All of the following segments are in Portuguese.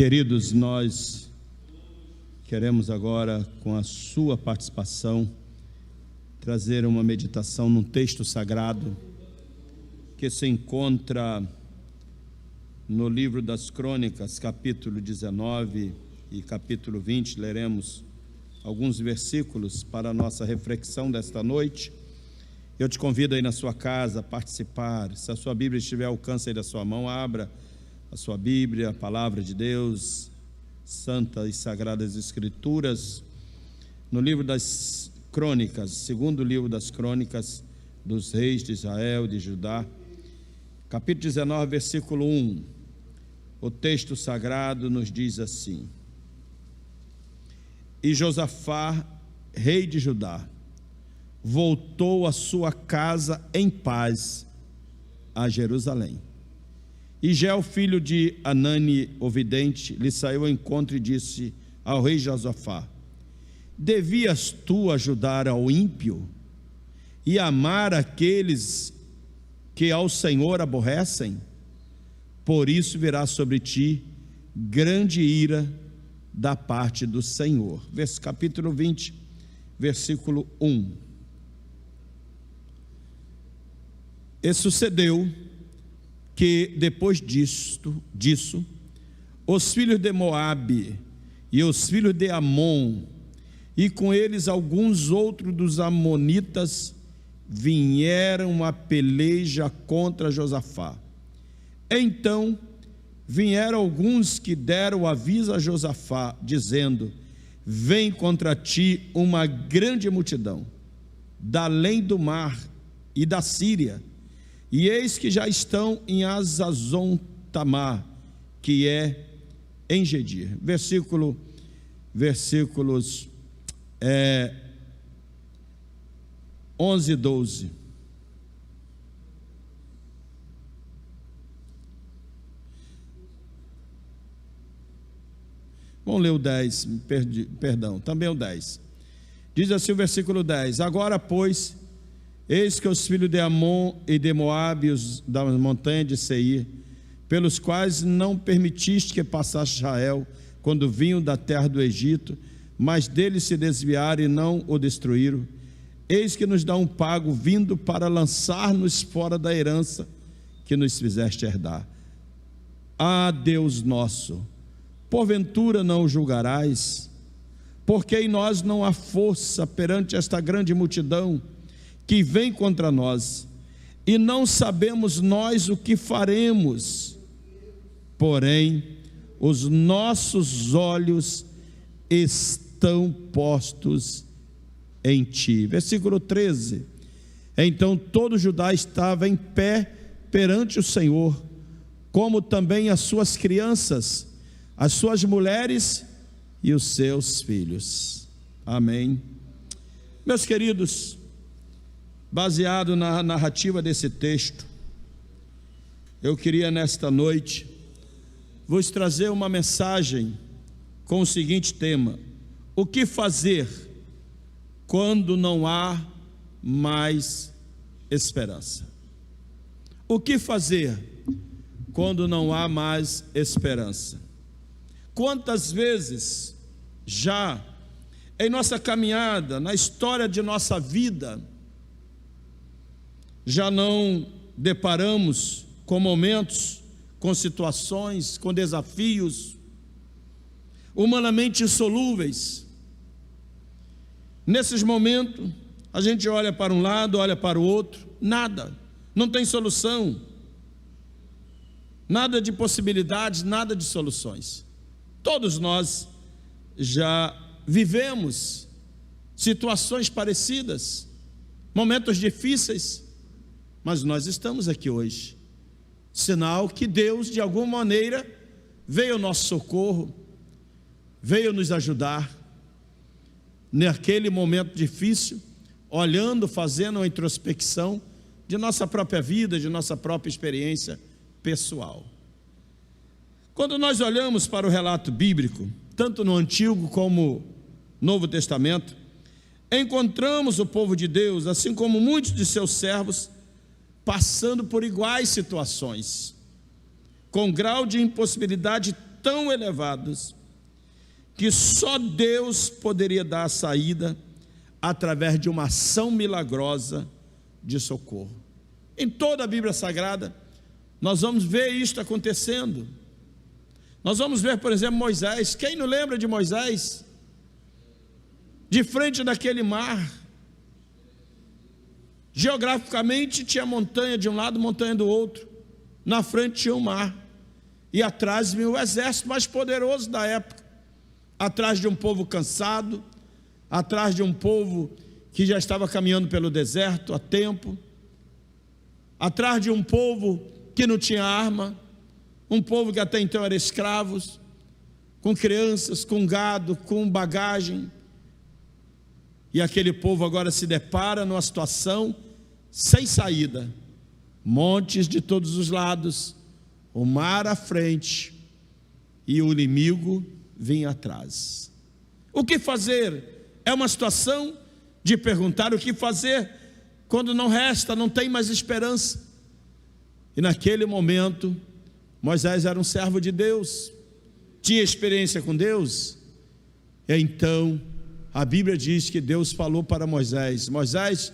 Queridos, nós queremos agora, com a sua participação, trazer uma meditação num texto sagrado que se encontra no livro das Crônicas, capítulo 19 e capítulo 20. Leremos alguns versículos para a nossa reflexão desta noite. Eu te convido aí na sua casa a participar. Se a sua Bíblia estiver ao alcance aí da sua mão, abra a sua Bíblia, a palavra de Deus, Santas e Sagradas Escrituras, no livro das Crônicas, segundo livro das Crônicas dos Reis de Israel e de Judá, capítulo 19, versículo 1. O texto sagrado nos diz assim: E Josafá, rei de Judá, voltou à sua casa em paz a Jerusalém. E Geu, filho de Anani, o vidente, lhe saiu ao encontro e disse ao rei Josafá: Devias tu ajudar ao ímpio e amar aqueles que ao Senhor aborrecem? Por isso virá sobre ti grande ira da parte do Senhor. Capítulo 20, versículo 1. E sucedeu que depois disso, os filhos de Moabe e os filhos de Amon, e com eles alguns outros dos amonitas, vieram a peleja contra Josafá. Então vieram alguns que deram aviso a Josafá, dizendo: Vem contra ti uma grande multidão, da além do mar e da Síria, e eis que já estão em Hazazon-Tamar, que é em Gedir. Versículos 11 e 12. Vamos ler o 10, perdão, também o 10. Diz assim o versículo 10: Agora, pois, eis que os filhos de Amon e de Moabe, os da montanha de Seir, pelos quais não permitiste que passasse Israel quando vinham da terra do Egito, mas deles se desviaram e não o destruíram, eis que nos dá um pago vindo para lançar-nos fora da herança que nos fizeste herdar. Ah, Deus nosso, porventura não o julgarás? Porque em nós não há força perante esta grande multidão que vem contra nós, e não sabemos nós o que faremos, porém os nossos olhos estão postos em ti. Versículo 13. Então todo Judá estava em pé perante o Senhor, como também as suas crianças, as suas mulheres e os seus filhos. Amém. Meus queridos, baseado na narrativa desse texto, eu queria nesta noite vos trazer uma mensagem com o seguinte tema: o que fazer quando não há mais esperança? O que fazer quando não há mais esperança? Quantas vezes já em nossa caminhada, na história de nossa vida, já não deparamos com momentos, com situações, com desafios humanamente insolúveis? Nesses momentos, a gente olha para um lado, olha para o outro, nada, não tem solução, nada de possibilidades, nada de soluções. Todos nós já vivemos situações parecidas, momentos difíceis, mas nós estamos aqui hoje, sinal que Deus de alguma maneira veio ao nosso socorro, veio nos ajudar naquele momento difícil, olhando, fazendo uma introspecção de nossa própria vida, de nossa própria experiência pessoal. Quando nós olhamos para o relato bíblico, tanto no Antigo como Novo Testamento, encontramos o povo de Deus, assim como muitos de seus servos, passando por iguais situações, com grau de impossibilidade tão elevados que só Deus poderia dar a saída através de uma ação milagrosa de socorro. Em toda a Bíblia Sagrada, nós vamos ver isto acontecendo. Nós vamos ver, por exemplo, Moisés. Quem não lembra de Moisés? De frente daquele mar. Geograficamente tinha montanha de um lado, montanha do outro. Na frente tinha o mar. E atrás vinha o exército mais poderoso da época. Atrás de um povo cansado, atrás de um povo que já estava caminhando pelo deserto há tempo, atrás de um povo que não tinha arma, um povo que até então era escravos, com crianças, com gado, com bagagem. E aquele povo agora se depara numa situação sem saída, montes de todos os lados, o mar à frente e o inimigo vinha atrás. O que fazer? É uma situação de perguntar o que fazer quando não resta, não tem mais esperança. E naquele momento, Moisés era um servo de Deus, tinha experiência com Deus. E então, a Bíblia diz que Deus falou para Moisés: Moisés,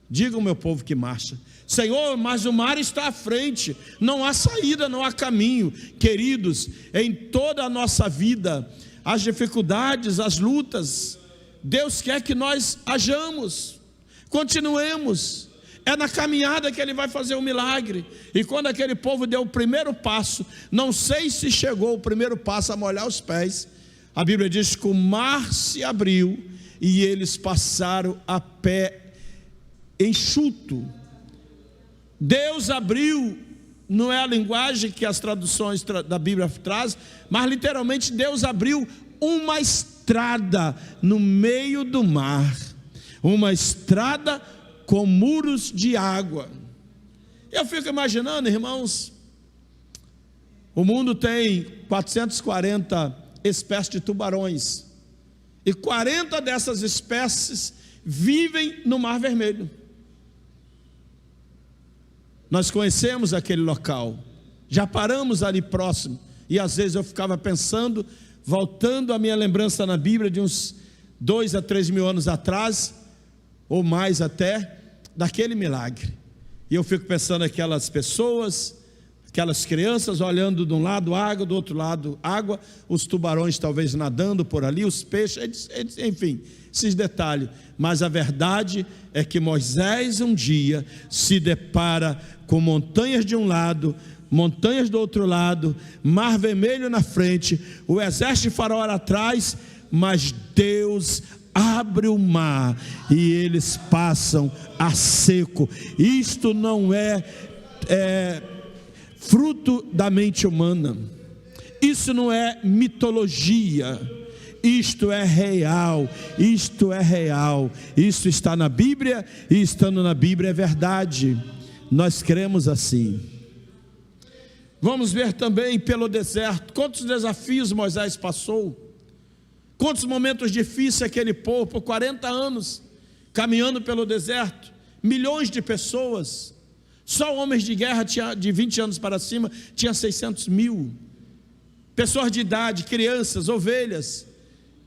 diga ao meu povo que marcha. Senhor, mas o mar está à frente, não há saída, não há caminho. Queridos, em toda a nossa vida, as dificuldades, as lutas, Deus quer que nós hajamos, continuemos. É na caminhada que Ele vai fazer um milagre. E quando aquele povo deu o primeiro passo, não sei se chegou o primeiro passo a molhar os pés, a Bíblia diz que o mar se abriu e eles passaram a pé enxuto. Deus abriu, não é a linguagem que as traduções da Bíblia trazem, mas literalmente Deus abriu uma estrada no meio do mar, uma estrada com muros de água. Eu fico imaginando, irmãos, o mundo tem 440 espécies de tubarões, e 40 dessas espécies vivem no Mar Vermelho. Nós conhecemos aquele local, já paramos ali próximo, e às vezes eu ficava pensando, voltando a minha lembrança na Bíblia de uns 2 a 3 mil anos atrás, ou mais até, daquele milagre. E eu fico pensando aquelas pessoas, aquelas crianças olhando de um lado água, do outro lado água, os tubarões talvez nadando por ali, os peixes, enfim, esses detalhes. Mas a verdade é que Moisés um dia se depara com montanhas de um lado, montanhas do outro lado, Mar Vermelho na frente, o exército de Faraó atrás, mas Deus abre o mar e eles passam a seco. Isto não é fruto da mente humana, isso não é mitologia, isto é real, isso está na Bíblia, e estando na Bíblia é verdade, nós cremos assim. Vamos ver também pelo deserto, quantos desafios Moisés passou, quantos momentos difíceis aquele povo, por 40 anos, caminhando pelo deserto, milhões de pessoas, só homens de guerra de 20 anos para cima, tinha 600 mil, pessoas de idade, crianças, ovelhas,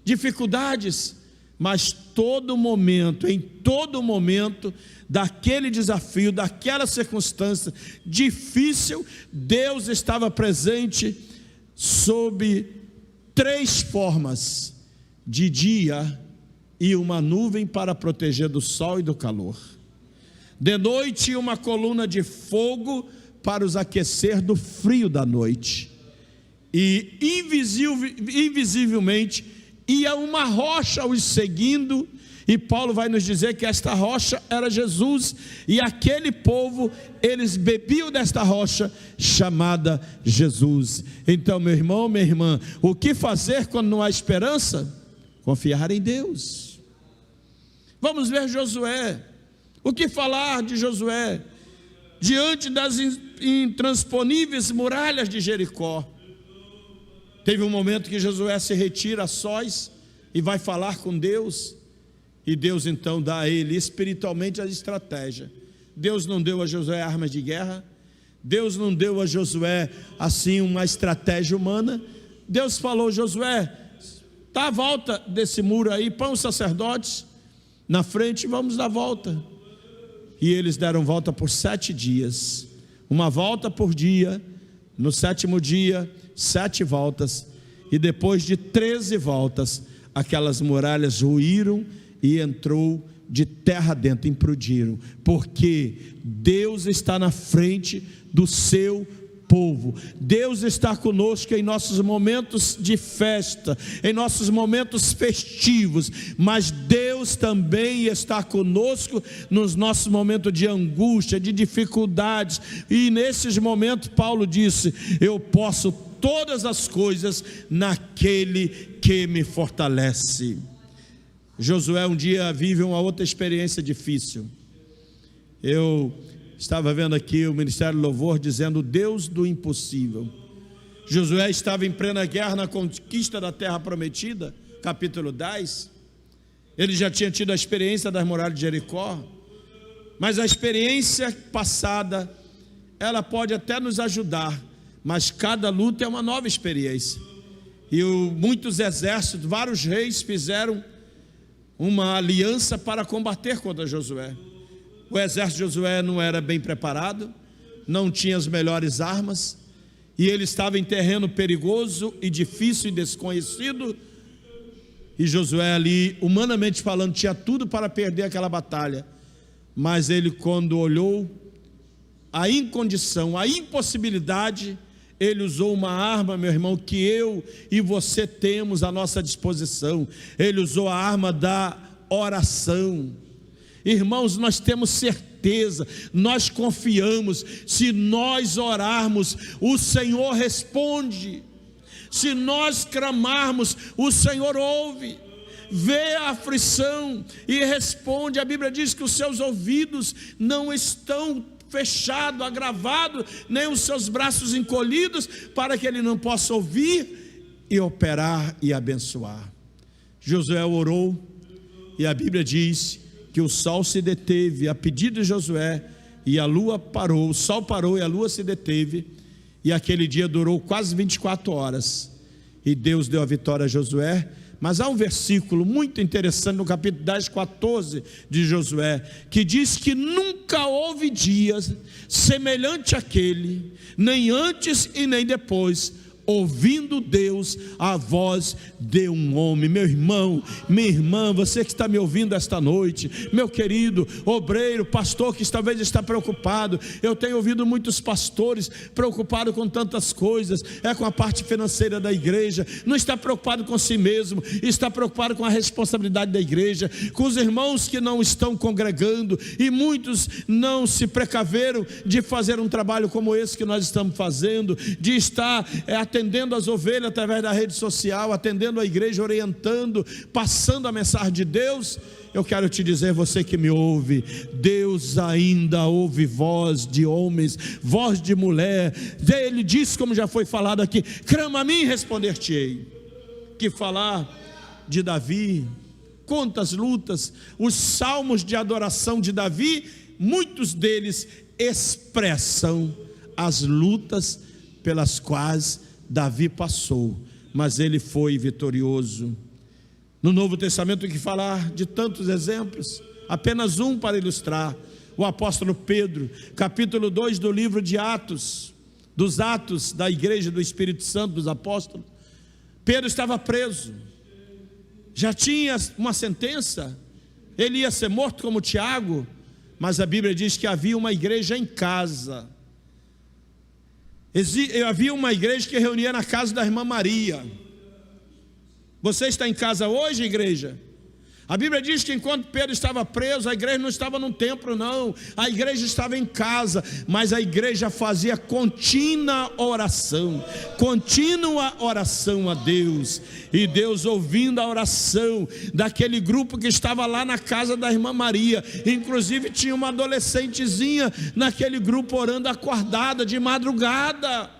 dificuldades, mas em todo momento, daquele desafio, daquela circunstância difícil, Deus estava presente sob 3 formas: de dia e uma nuvem para proteger do sol e do calor, de noite uma coluna de fogo para os aquecer do frio da noite, e invisivelmente ia uma rocha os seguindo. E Paulo vai nos dizer que esta rocha era Jesus, e aquele povo, eles bebiam desta rocha chamada Jesus. Então, meu irmão, minha irmã, o que fazer quando não há esperança? Confiar em Deus. Vamos ver Josué. O que falar de Josué? Diante das intransponíveis muralhas de Jericó, teve um momento que Josué se retira a sós e vai falar com Deus, e Deus então dá a ele espiritualmente a estratégia. Deus não deu a Josué armas de guerra, Deus não deu a Josué assim uma estratégia humana, Deus falou: Josué, dá a volta desse muro aí, põe os sacerdotes na frente e vamos dar volta. E eles deram volta por 7 dias, uma volta por dia. No 7º dia, 7 voltas, e depois de 13 voltas, aquelas muralhas ruíram e entrou de terra dentro, implodiram, porque Deus está na frente do seu povo. Deus está conosco em nossos momentos de festa, em nossos momentos festivos, mas Deus também está conosco nos nossos momentos de angústia, de dificuldades, e nesses momentos Paulo disse: eu posso todas as coisas naquele que me fortalece. Josué um dia vive uma outra experiência difícil. Eu estava vendo aqui o Ministério do Louvor dizendo: Deus do impossível. Josué estava em plena guerra na conquista da terra prometida, capítulo 10. Ele já tinha tido a experiência das muralhas de Jericó, mas a experiência passada, ela pode até nos ajudar, mas cada luta é uma nova experiência. E muitos exércitos, vários reis fizeram uma aliança para combater contra Josué. O exército de Josué não era bem preparado, não tinha as melhores armas, e ele estava em terreno perigoso e difícil e desconhecido, e Josué ali, humanamente falando, tinha tudo para perder aquela batalha, mas ele, quando olhou a incondição, a impossibilidade, ele usou uma arma, meu irmão, que eu e você temos à nossa disposição. Ele usou a arma da oração. Irmãos, nós temos certeza, nós confiamos, se nós orarmos, o Senhor responde. Se nós clamarmos, o Senhor ouve, vê a aflição e responde. A Bíblia diz que os seus ouvidos não estão fechados, agravados, nem os seus braços encolhidos, para que ele não possa ouvir e operar e abençoar. Josué orou, e a Bíblia diz que o sol se deteve a pedido de Josué, e a lua parou, o sol parou e a lua se deteve, e aquele dia durou quase 24 horas, e Deus deu a vitória a Josué. Mas há um versículo muito interessante no capítulo 10, 14 de Josué, que diz que nunca houve dia semelhante àquele, nem antes e nem depois, ouvindo Deus a voz de um homem. Meu irmão, minha irmã, você que está me ouvindo esta noite, meu querido obreiro, pastor que talvez está preocupado. Eu tenho ouvido muitos pastores preocupados com tantas coisas, com a parte financeira da igreja, não está preocupado com si mesmo, está preocupado com a responsabilidade da igreja, com os irmãos que não estão congregando, e muitos não se precaveram de fazer um trabalho como esse que nós estamos fazendo, de estar atendendo as ovelhas através da rede social, atendendo a igreja, orientando, passando a mensagem de Deus. Eu quero te dizer, você que me ouve, Deus ainda ouve voz de homens, voz de mulher. Ele diz, como já foi falado aqui: clama a mim e responder-te-ei. Que falar de Davi, quantas lutas, os salmos de adoração de Davi, muitos deles expressam as lutas pelas quais Davi passou, mas ele foi vitorioso. No Novo Testamento, que falar de tantos exemplos, apenas um para ilustrar: o apóstolo Pedro, capítulo 2 do livro de Atos, dos Atos da igreja do Espírito Santo, dos apóstolos. Pedro estava preso, já tinha uma sentença, ele ia ser morto como Tiago, mas a Bíblia diz que havia uma igreja em casa. Havia uma igreja que reunia na casa da irmã Maria. Você está em casa hoje, igreja? A Bíblia diz que enquanto Pedro estava preso, a igreja não estava num templo, não. A igreja estava em casa, mas a igreja fazia contínua oração a Deus. E Deus, ouvindo a oração daquele grupo que estava lá na casa da irmã Maria, inclusive tinha uma adolescentezinha naquele grupo orando acordada de madrugada.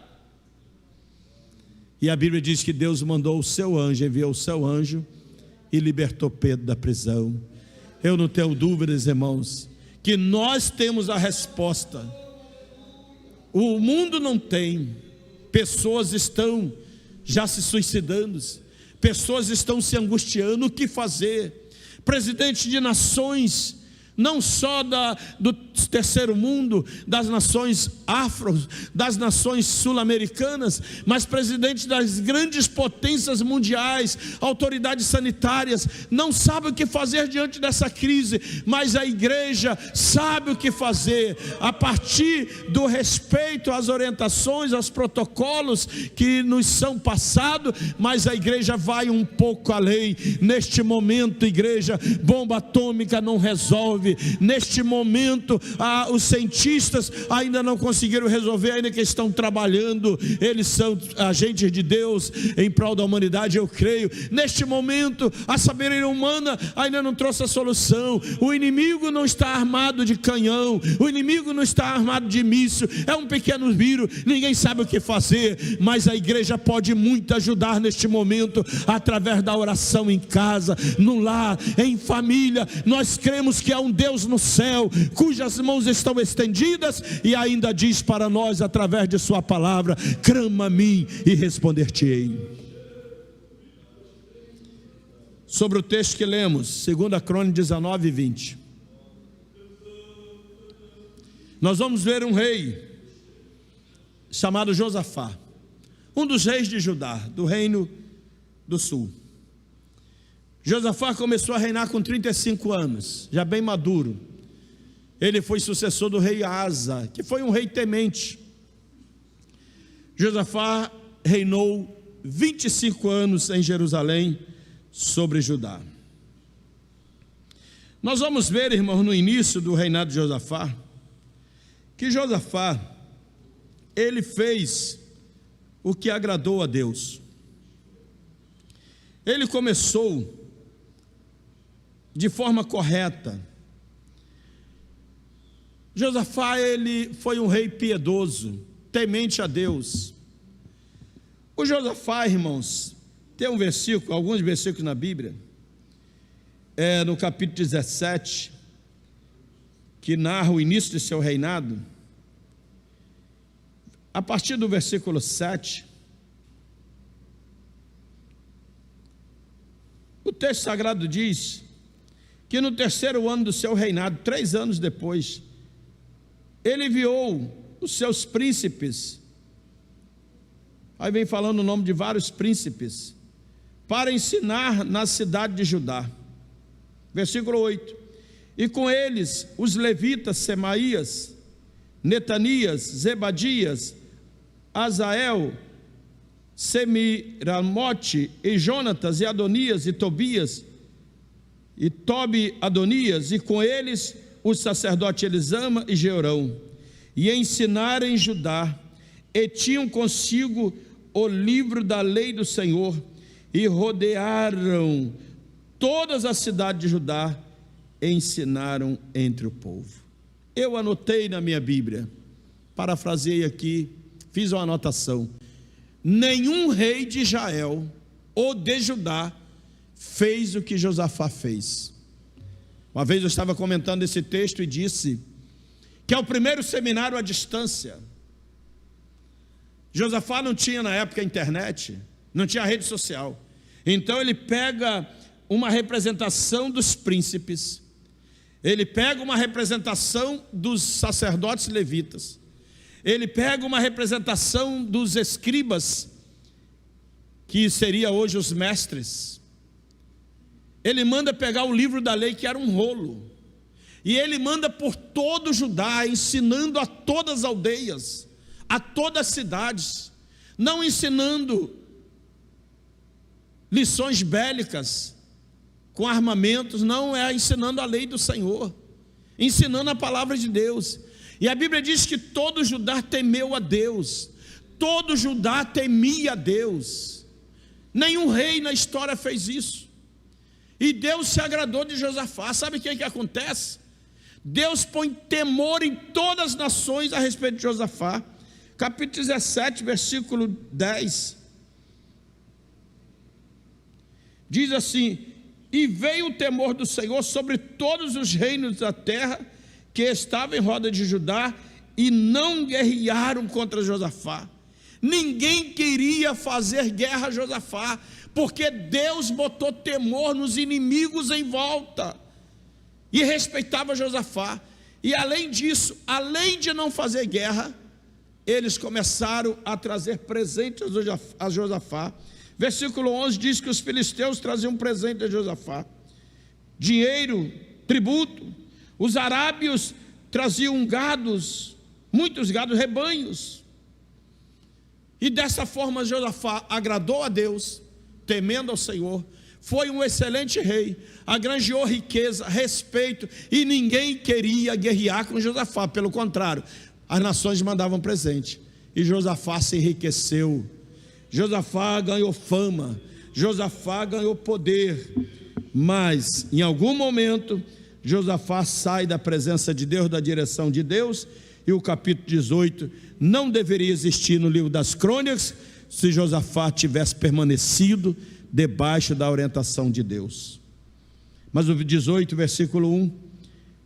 E a Bíblia diz que Deus mandou o seu anjo, enviou o seu anjo e libertou Pedro da prisão. Eu não tenho dúvidas, irmãos, que nós temos a resposta. O mundo não tem. Pessoas estão já se suicidando, pessoas estão se angustiando, o que fazer? Presidentes de nações, não só do terceiro mundo, das nações afro, das nações sul-americanas, mas presidentes das grandes potências mundiais, autoridades sanitárias, não sabem o que fazer diante dessa crise, mas a igreja sabe o que fazer, a partir do respeito às orientações, aos protocolos que nos são passados, mas a igreja vai um pouco além. Neste momento, igreja, bomba atômica não resolve. Neste momento, os cientistas ainda não conseguiram resolver, ainda que estão trabalhando, eles são agentes de Deus em prol da humanidade, eu creio. Neste momento, a sabedoria humana ainda não trouxe a solução. O inimigo não está armado de canhão, o inimigo não está armado de míssil, é um pequeno vírus, ninguém sabe o que fazer, mas a igreja pode muito ajudar neste momento, através da oração em casa, no lar, em família. Nós cremos que há um Deus no céu, cujas mãos estão estendidas, e ainda diz para nós, através de sua palavra: clama a mim e responder-te-ei. Sobre o texto que lemos, 2 Crônicas 19, 20, nós vamos ver um rei chamado Josafá, um dos reis de Judá, do reino do sul. Josafá começou a reinar com 35 anos, já bem maduro. Ele foi sucessor do rei Asa, que foi um rei temente. Josafá reinou 25 anos em Jerusalém, sobre Judá. Nós vamos ver, irmãos, no início do reinado de Josafá, que Josafá, ele fez o que agradou a Deus. Ele começou de forma correta. Josafá, ele foi um rei piedoso, temente a Deus. O Josafá, irmãos, tem um versículo, alguns versículos na Bíblia, no capítulo 17, que narra o início de seu reinado. A partir do versículo 7, o texto sagrado diz que no terceiro ano do seu reinado, 3 anos depois, ele enviou os seus príncipes, aí vem falando o nome de vários príncipes, para ensinar na cidade de Judá. Versículo 8: e com eles os levitas Semaías, Netanias, Zebadias, Azael, Semiramote, e Jonatas, e Adonias, e Tobias, e Tobi Adonias, e com eles os sacerdotes Elisama e Jeorão, e ensinaram em Judá, e tinham consigo o livro da lei do Senhor, e rodearam todas as cidades de Judá, e ensinaram entre o povo. Eu anotei na minha Bíblia, parafraseei aqui, fiz uma anotação: nenhum rei de Israel ou de Judá fez o que Josafá fez. Uma vez eu estava comentando esse texto e disse que é o primeiro seminário à distância. Josafá não tinha na época internet, não tinha rede social. Então ele pega uma representação dos príncipes, ele pega uma representação dos sacerdotes levitas, ele pega uma representação dos escribas, que seria hoje os mestres. Ele manda pegar o livro da lei, que era um rolo, e ele manda por todo Judá, ensinando a todas as aldeias, a todas as cidades, não ensinando lições bélicas com armamentos, não, é ensinando a lei do Senhor, ensinando a palavra de Deus. E a Bíblia diz que todo Judá temeu a Deus, todo Judá temia a Deus. Nenhum rei na história fez isso. E Deus se agradou de Josafá. Sabe o que acontece? Deus põe temor em todas as nações a respeito de Josafá. Capítulo 17, versículo 10, diz assim: e veio o temor do Senhor sobre todos os reinos da terra que estavam em roda de Judá, e não guerrearam contra Josafá, Ninguém queria fazer guerra a Josafá, porque Deus botou temor nos inimigos em volta, e respeitava Josafá. E além disso, além de não fazer guerra, eles começaram a trazer presentes a Josafá. Versículo 11 diz que os filisteus traziam presente a Josafá: dinheiro, tributo. Os arábios traziam gados, muitos gados, rebanhos. E dessa forma Josafá agradou a Deus, temendo ao Senhor. Foi um excelente rei, agranjeou riqueza, respeito, e ninguém queria guerrear com Josafá. Pelo contrário, as nações mandavam presente, e Josafá se enriqueceu. Josafá ganhou fama, Josafá ganhou poder. Mas em algum momento Josafá sai da presença de Deus, da direção de Deus, e o capítulo 18 não deveria existir no livro das Crônicas se Josafá tivesse permanecido debaixo da orientação de Deus. Mas o 18, versículo 1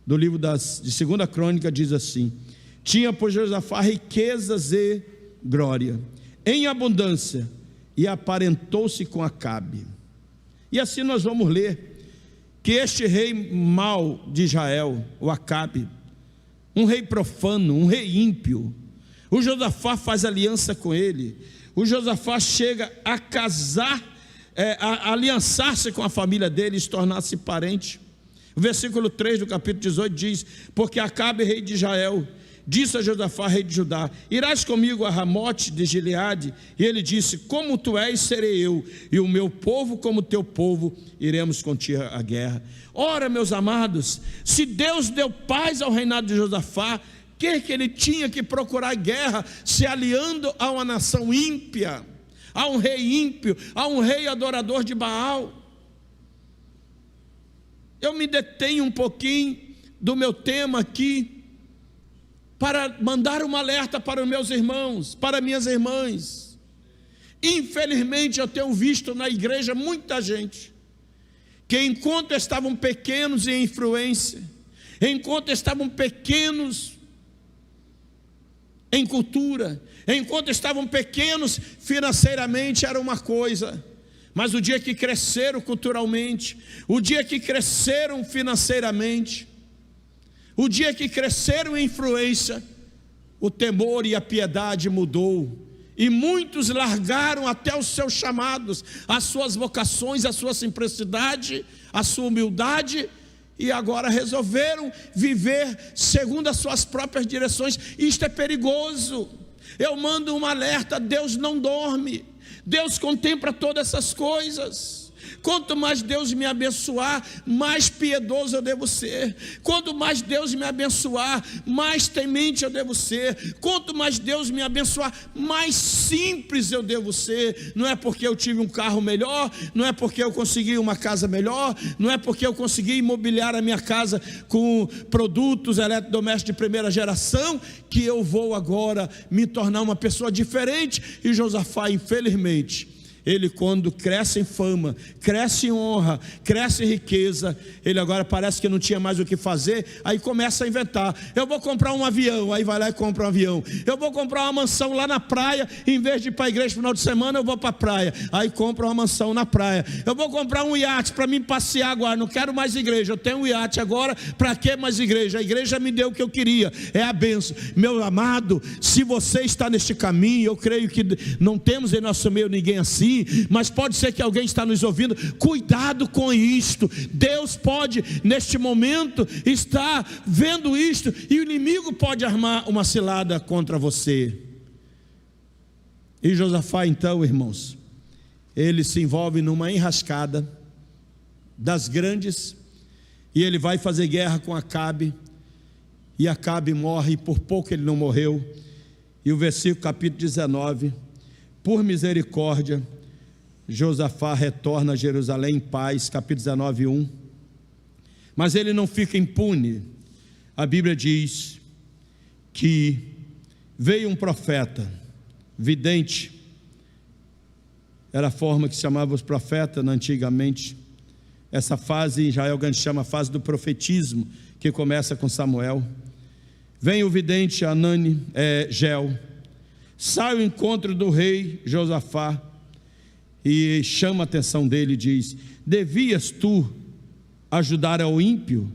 do livro de 2 Crônica diz assim: tinha por Josafá riquezas e glória em abundância, e aparentou-se com Acabe. E assim nós vamos ler que este rei mau de Israel, o Acabe, um rei profano, um rei ímpio, o Josafá faz aliança com ele. O Josafá chega a casar, a aliançar-se com a família dele e se tornar-se parente. O versículo 3 do capítulo 18 diz: porque Acabe, rei de Israel, disse a Josafá, rei de Judá: irás comigo a Ramote de Gileade? E ele disse: como tu és, serei eu, e o meu povo como teu povo, iremos contigo à guerra. Ora, meus amados, se Deus deu paz ao reinado de Josafá, que ele tinha que procurar guerra, se aliando a uma nação ímpia, a um rei ímpio, a um rei adorador de Baal? Eu me detenho um pouquinho do meu tema aqui, para mandar um alerta para os meus irmãos, para minhas irmãs. Infelizmente eu tenho visto na igreja muita gente que, enquanto estavam pequenos em influência, enquanto estavam pequenos em cultura, enquanto estavam pequenos financeiramente, era uma coisa, mas o dia que cresceram culturalmente, o dia que cresceram financeiramente, o dia que cresceram em influência, o temor e a piedade mudou, e muitos largaram até os seus chamados, as suas vocações, a sua simplicidade, a sua humildade, e agora resolveram viver segundo as suas próprias direções. Isto é perigoso. Eu mando um alerta: Deus não dorme, Deus contempla todas essas coisas. Quanto mais Deus me abençoar, mais piedoso eu devo ser. Quanto mais Deus me abençoar, mais temente eu devo ser. Quanto mais Deus me abençoar, mais simples eu devo ser. Não é porque eu tive um carro melhor, não é porque eu consegui uma casa melhor, não é porque eu consegui imobiliar a minha casa com produtos eletrodomésticos de primeira geração, que eu vou agora me tornar uma pessoa diferente. E Josafá, infelizmente, ele, quando cresce em fama, cresce em honra, cresce em riqueza, ele agora parece que não tinha mais o que fazer, aí começa a inventar: eu vou comprar um avião, aí vai lá e compra um avião. Eu vou comprar uma mansão lá na praia, em vez de ir para a igreja no final de semana, eu vou para a praia, aí compra uma mansão na praia. Eu vou comprar um iate para mim passear agora, não quero mais igreja, eu tenho um iate agora, para que mais igreja? A igreja me deu o que eu queria, é a bênção. Meu amado, se você está neste caminho, eu creio que não temos em nosso meio ninguém assim, mas pode ser que alguém está nos ouvindo. Cuidado com isto. Deus pode neste momento estar vendo isto, e o inimigo pode armar uma cilada contra você. E Josafá, então, irmãos, ele se envolve numa enrascada das grandes, e ele vai fazer guerra com Acabe, e Acabe morre, e por pouco ele não morreu. E o versículo capítulo 19: por misericórdia Josafá retorna a Jerusalém em paz. Capítulo 19, 1. Mas ele não fica impune. A Bíblia diz que veio um profeta, vidente, era a forma que se chamava os profetas antigamente. Essa fase em Israel que a gente chama a fase do profetismo, que começa com Samuel. Vem o vidente Gel, sai ao encontro do rei Josafá e chama a atenção dele e diz: devias tu ajudar ao ímpio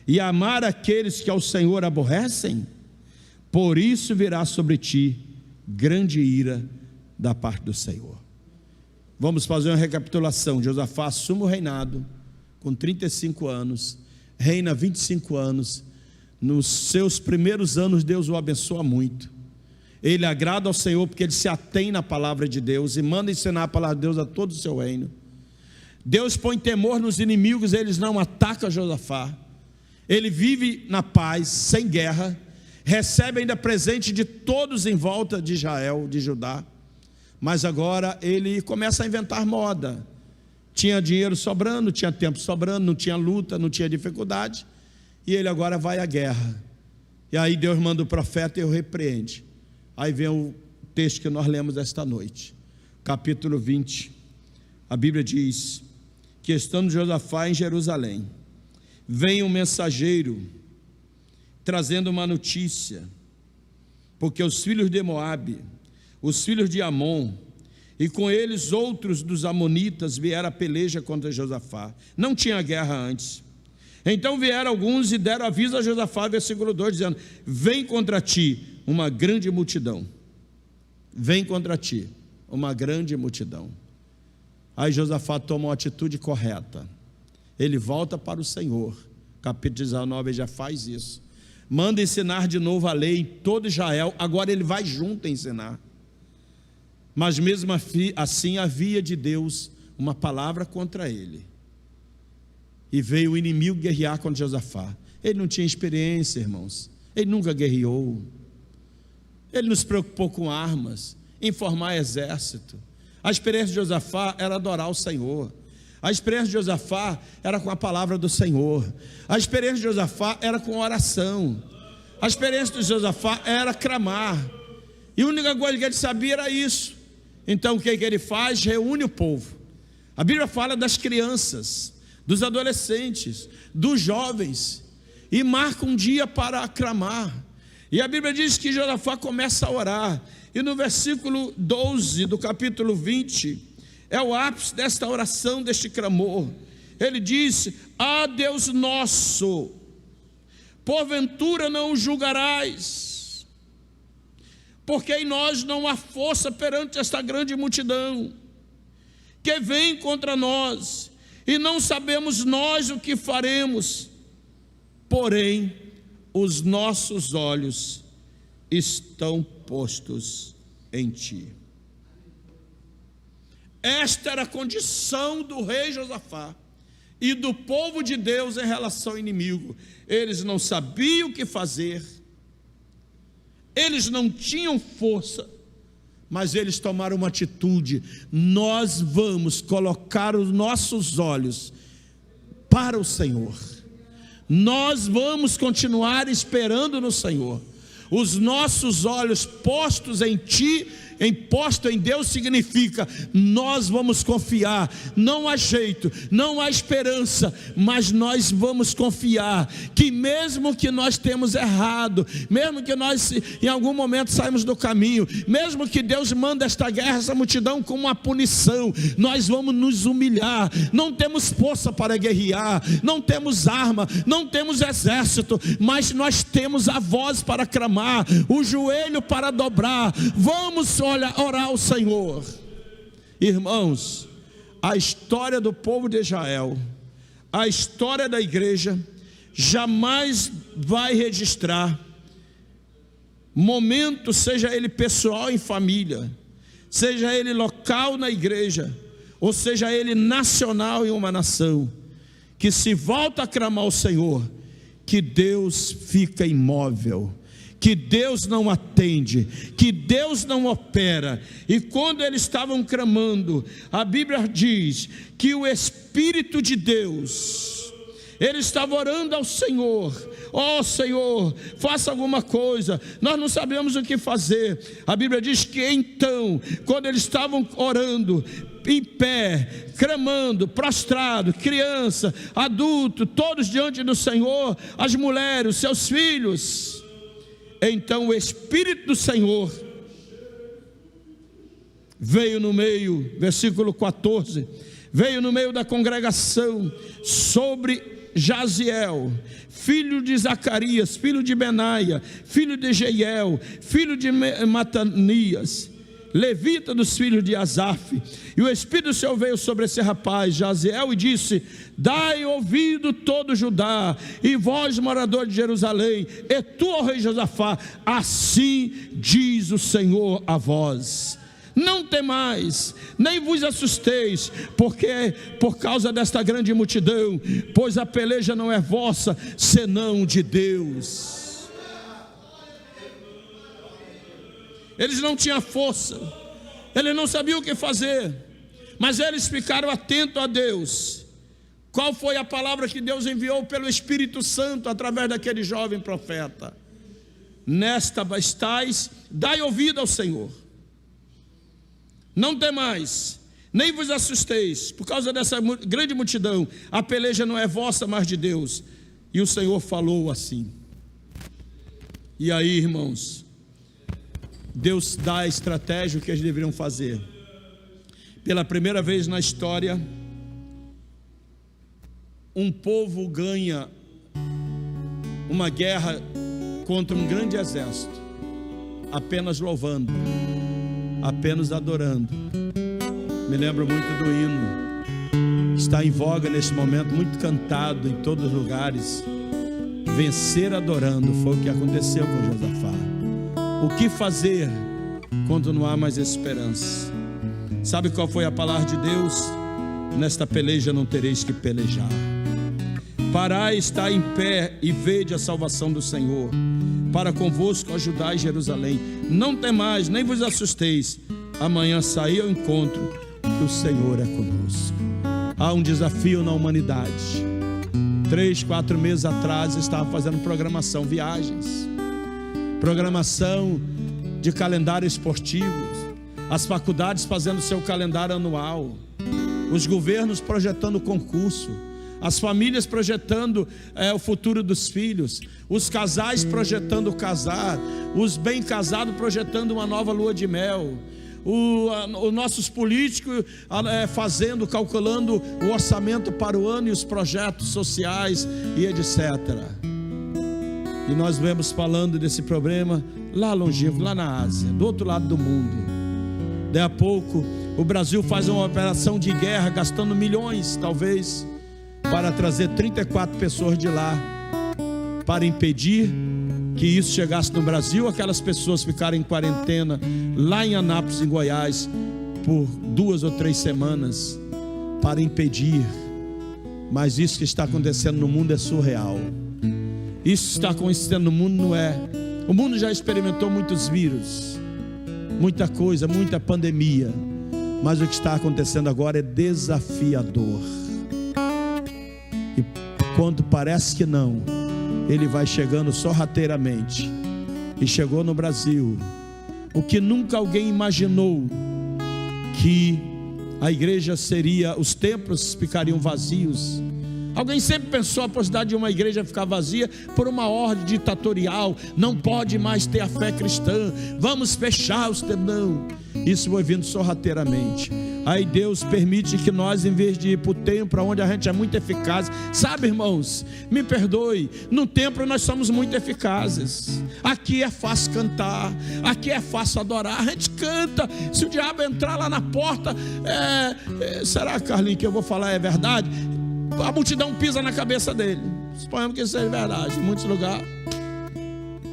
e amar aqueles que ao Senhor aborrecem? Por isso virá sobre ti grande ira da parte do Senhor. Vamos fazer uma recapitulação. Josafá assume o reinado com 35 anos, reina 25 anos. Nos seus primeiros anos Deus o abençoa muito. Ele agrada ao Senhor porque ele se atém na palavra de Deus e manda ensinar a palavra de Deus a todo o seu reino. Deus põe temor nos inimigos, eles não atacam Josafá. Ele vive na paz, sem guerra, recebe ainda presente de todos em volta de Israel, de Judá. Mas agora ele começa a inventar moda. Tinha dinheiro sobrando, tinha tempo sobrando, não tinha luta, não tinha dificuldade. E ele agora vai à guerra. E aí Deus manda o profeta e o repreende. Aí vem o texto que nós lemos esta noite, capítulo 20. A Bíblia diz que, estando Josafá em Jerusalém, vem um mensageiro trazendo uma notícia, porque os filhos de Moabe, os filhos de Amon, e com eles outros dos amonitas vieram a peleja contra Josafá. Não tinha guerra antes. Então vieram alguns e deram aviso a Josafá, versículo 2, dizendo: vem contra ti uma grande multidão. Vem contra ti uma grande multidão. Aí Josafá toma uma atitude correta. Ele volta para o Senhor. Capítulo 19 ele já faz isso. Manda ensinar de novo a lei em todo Israel. Agora ele vai junto a ensinar. Mas mesmo assim havia de Deus uma palavra contra ele. E veio o inimigo guerrear contra Josafá. Ele não tinha experiência, irmãos. Ele nunca guerreou. Ele não se preocupou com armas, em formar exército. A experiência de Josafá era adorar o Senhor. A experiência de Josafá era com a palavra do Senhor. A experiência de Josafá era com oração. A experiência de Josafá era clamar. E a única coisa que ele sabia era isso. Então o que ele faz? Reúne o povo. A Bíblia fala das crianças, dos adolescentes, dos jovens, e marca um dia para clamar. E a Bíblia diz que Josafá começa a orar. E no versículo 12 do capítulo 20, é o ápice desta oração, deste clamor. Ele disse: ah, Deus nosso, porventura não o julgarás, porque em nós não há força perante esta grande multidão que vem contra nós, e não sabemos nós o que faremos, porém os nossos olhos estão postos em ti. Esta era a condição do rei Josafá e do povo de Deus em relação ao inimigo. Eles não sabiam o que fazer, eles não tinham força, mas eles tomaram uma atitude: nós vamos colocar os nossos olhos para o Senhor, nós vamos continuar esperando no Senhor. Os nossos olhos postos em ti, posto em Deus, significa nós vamos confiar. Não há jeito, não há esperança, mas nós vamos confiar que mesmo que nós temos errado, mesmo que nós em algum momento saímos do caminho, mesmo que Deus manda esta guerra, essa multidão como uma punição, nós vamos nos humilhar. Não temos força para guerrear, não temos arma, não temos exército, mas nós temos a voz para clamar, o joelho para dobrar. Vamos orar ao Senhor. Irmãos, a história do povo de Israel, a história da igreja, jamais vai registrar momento, seja ele pessoal em família, seja ele local na igreja, ou seja ele nacional em uma nação, que se volta a clamar ao Senhor, que Deus fica imóvel, que Deus não atende, que Deus não opera. E quando eles estavam clamando, a Bíblia diz que o Espírito de Deus, ele estava orando ao Senhor: ó Senhor, faça alguma coisa, nós não sabemos o que fazer. A Bíblia diz que então, quando eles estavam orando, em pé, clamando, prostrado, criança, adulto, todos diante do Senhor, as mulheres, os seus filhos, então o Espírito do Senhor veio no meio, versículo 14, veio no meio da congregação sobre Jaziel, filho de Zacarias, filho de Benaia, filho de Jeiel, filho de Matanias, levita dos filhos de Asaf. E o Espírito do Senhor veio sobre esse rapaz, Jaziel, e disse: dai ouvido todo Judá, e vós, morador de Jerusalém, e tu, ó rei Josafá, assim diz o Senhor a vós: não temais, nem vos assusteis, porque por causa desta grande multidão, pois a peleja não é vossa, senão de Deus. Eles não tinham força, eles não sabiam o que fazer, mas eles ficaram atentos a Deus. Qual foi a palavra que Deus enviou pelo Espírito Santo através daquele jovem profeta? Nesta estais, dai ouvido ao Senhor. Não temais, nem vos assusteis, por causa dessa grande multidão, a peleja não é vossa, mas de Deus. E o Senhor falou assim. E aí, irmãos, Deus dá a estratégia que eles deveriam fazer. Pela primeira vez na história, um povo ganha uma guerra contra um grande exército, apenas louvando, apenas adorando. Me lembro muito do hino, está em voga neste momento, muito cantado em todos os lugares. Vencer adorando, foi o que aconteceu com Josafá. O que fazer quando não há mais esperança? Sabe qual foi a palavra de Deus? Nesta peleja não tereis que pelejar. Parai, está em pé e vede a salvação do Senhor, para convosco ajudai Jerusalém. Não temais, nem vos assusteis. Amanhã saí ao encontro, que o Senhor é conosco. Há um desafio na humanidade. 3, 4 meses atrás estava fazendo programação, viagens, programação de calendário esportivo, as faculdades fazendo seu calendário anual, os governos projetando concurso, as famílias projetando o futuro dos filhos, os casais projetando casar, os bem casados projetando uma nova lua de mel, os nossos políticos calculando o orçamento para o ano e os projetos sociais e etc. E nós vemos falando desse problema lá longevo, lá na Ásia, do outro lado do mundo. Daí a pouco o Brasil faz uma operação de guerra, gastando milhões talvez, para trazer 34 pessoas de lá, para impedir que isso chegasse no Brasil, aquelas pessoas ficarem em quarentena lá em Anápolis, em Goiás, por 2 ou 3 semanas, para impedir. Mas isso que está acontecendo no mundo é surreal. Isso que está acontecendo no mundo não é. O mundo já experimentou muitos vírus, muita coisa, muita pandemia, mas o que está acontecendo agora é desafiador. E quando parece que não, ele vai chegando sorrateiramente. E chegou no Brasil. O que nunca alguém imaginou, que a igreja seria, os templos ficariam vazios. Alguém sempre pensou a possibilidade de uma igreja ficar vazia por uma ordem ditatorial. Não pode mais ter a fé cristã, vamos fechar os templos. Não, isso foi vindo sorrateiramente. Aí Deus permite que nós, em vez de ir para o templo, onde a gente é muito eficaz, sabe, irmãos, me perdoe, no templo nós somos muito eficazes. Aqui é fácil cantar, aqui é fácil adorar, a gente canta. Se o diabo entrar lá na porta, será, Carlinhos, que eu vou falar é verdade? A multidão pisa na cabeça dele. Suponhamos que isso é verdade. Em muitos lugares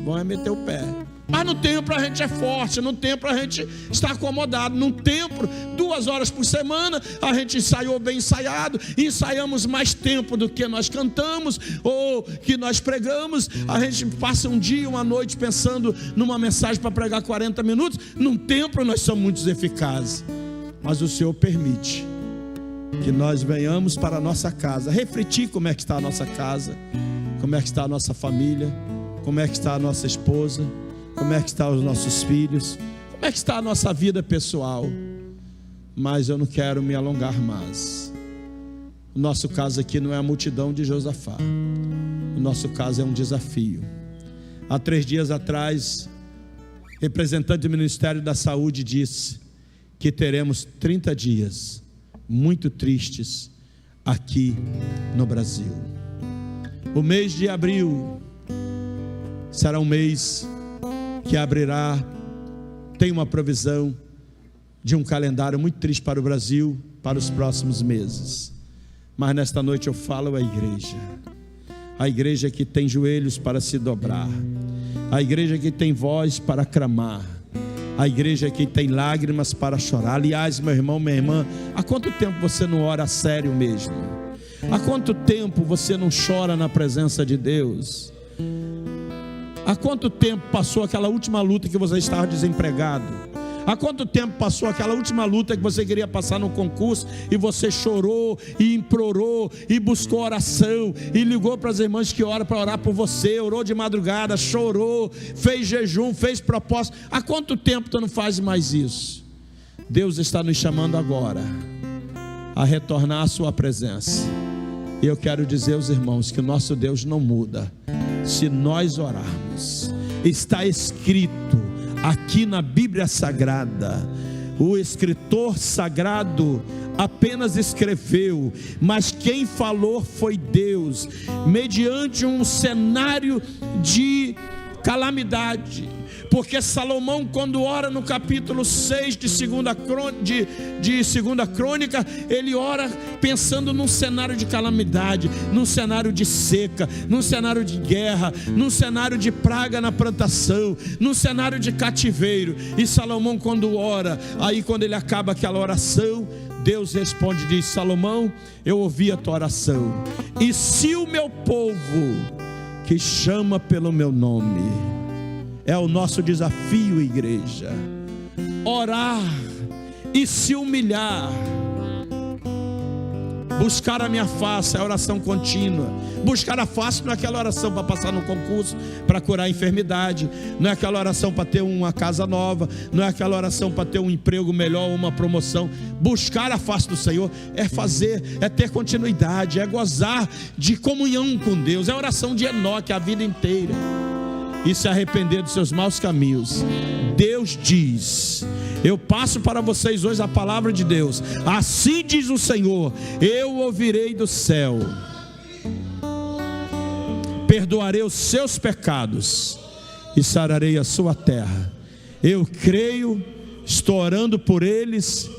vão meter o pé. Mas no templo a gente é forte, no templo a gente está acomodado. No templo, 2 horas por semana, a gente ensaiou bem ensaiado, ensaiamos mais tempo do que nós cantamos ou que nós pregamos. A gente passa um dia, uma noite pensando numa mensagem para pregar 40 minutos. No templo nós somos muito eficazes. Mas o Senhor permite que nós venhamos para a nossa casa, refletir como é que está a nossa casa, como é que está a nossa família, como é que está a nossa esposa, como é que estão os nossos filhos, como é que está a nossa vida pessoal. Mas eu não quero me alongar mais. O nosso caso aqui não é a multidão de Josafá, o nosso caso é um desafio. Há 3 dias atrás, representante do Ministério da Saúde disse que teremos 30 dias muito tristes aqui no Brasil. O mês de abril será um mês que abrirá, tem uma provisão de um calendário muito triste para o Brasil, para os próximos meses. Mas nesta noite eu falo a igreja que tem joelhos para se dobrar, a igreja que tem voz para clamar, a igreja que tem lágrimas para chorar. Aliás, meu irmão, minha irmã, há quanto tempo você não ora a sério mesmo? Há quanto tempo você não chora na presença de Deus? Há quanto tempo passou aquela última luta que você estava desempregado? Há quanto tempo passou aquela última luta que você queria passar no concurso e você chorou e implorou e buscou oração e ligou para as irmãs que oram para orar por você, orou de madrugada, chorou, fez jejum, fez propósito? Há quanto tempo tu não faz mais isso? Deus está nos chamando agora a retornar à sua presença. E eu quero dizer aos irmãos que o nosso Deus não muda se nós orarmos. Está escrito aqui na Bíblia Sagrada, o escritor sagrado apenas escreveu, mas quem falou foi Deus, mediante um cenário de calamidade. Porque Salomão, quando ora no capítulo 6 de segunda crônica, ele ora pensando num cenário de calamidade, num cenário de seca, num cenário de guerra, num cenário de praga na plantação, num cenário de cativeiro. E Salomão, quando ora, aí quando ele acaba aquela oração, Deus responde e diz: Salomão, eu ouvi a tua oração, e se o meu povo que chama pelo meu nome, é o nosso desafio, igreja, orar e se humilhar, buscar a minha face, a oração contínua. Buscar a face não é aquela oração para passar no concurso, para curar a enfermidade, não é aquela oração para ter uma casa nova, não é aquela oração para ter um emprego melhor ou uma promoção. Buscar a face do Senhor é fazer, é ter continuidade, é gozar de comunhão com Deus. É a oração de Enoque a vida inteira, e se arrepender dos seus maus caminhos. Deus diz, eu passo para vocês hoje a palavra de Deus: assim diz o Senhor, eu ouvirei do céu, perdoarei os seus pecados e sararei a sua terra. Eu creio, estou orando por eles,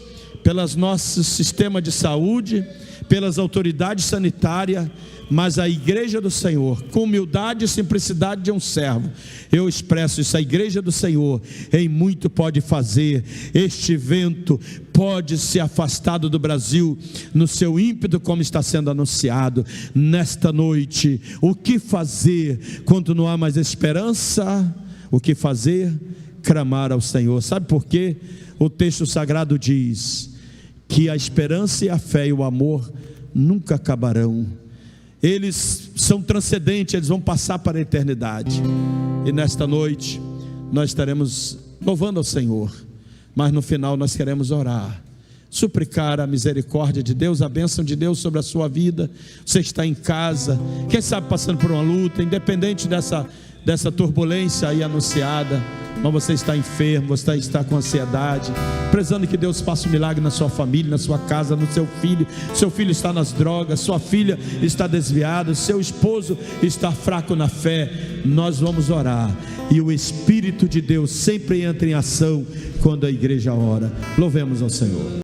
pelos nossos sistemas de saúde, pelas autoridades sanitárias, mas a igreja do Senhor, com humildade e simplicidade de um servo, eu expresso isso: a igreja do Senhor em muito pode fazer. Este vento pode ser afastado do Brasil no seu ímpeto, como está sendo anunciado nesta noite. O que fazer quando não há mais esperança? O que fazer? Clamar ao Senhor. Sabe por quê? O texto sagrado diz que a esperança e a fé e o amor nunca acabarão. Eles são transcendentes, eles vão passar para a eternidade. E nesta noite nós estaremos louvando ao Senhor, mas no final nós queremos orar, suplicar a misericórdia de Deus, a bênção de Deus sobre a sua vida. Você está em casa, quem sabe passando por uma luta, independente dessa turbulência aí anunciada, mas você está enfermo, você está com ansiedade, precisando que Deus faça um milagre na sua família, na sua casa, no seu filho está nas drogas, sua filha está desviada, seu esposo está fraco na fé. Nós vamos orar, e o Espírito de Deus sempre entra em ação quando a igreja ora. Louvemos ao Senhor.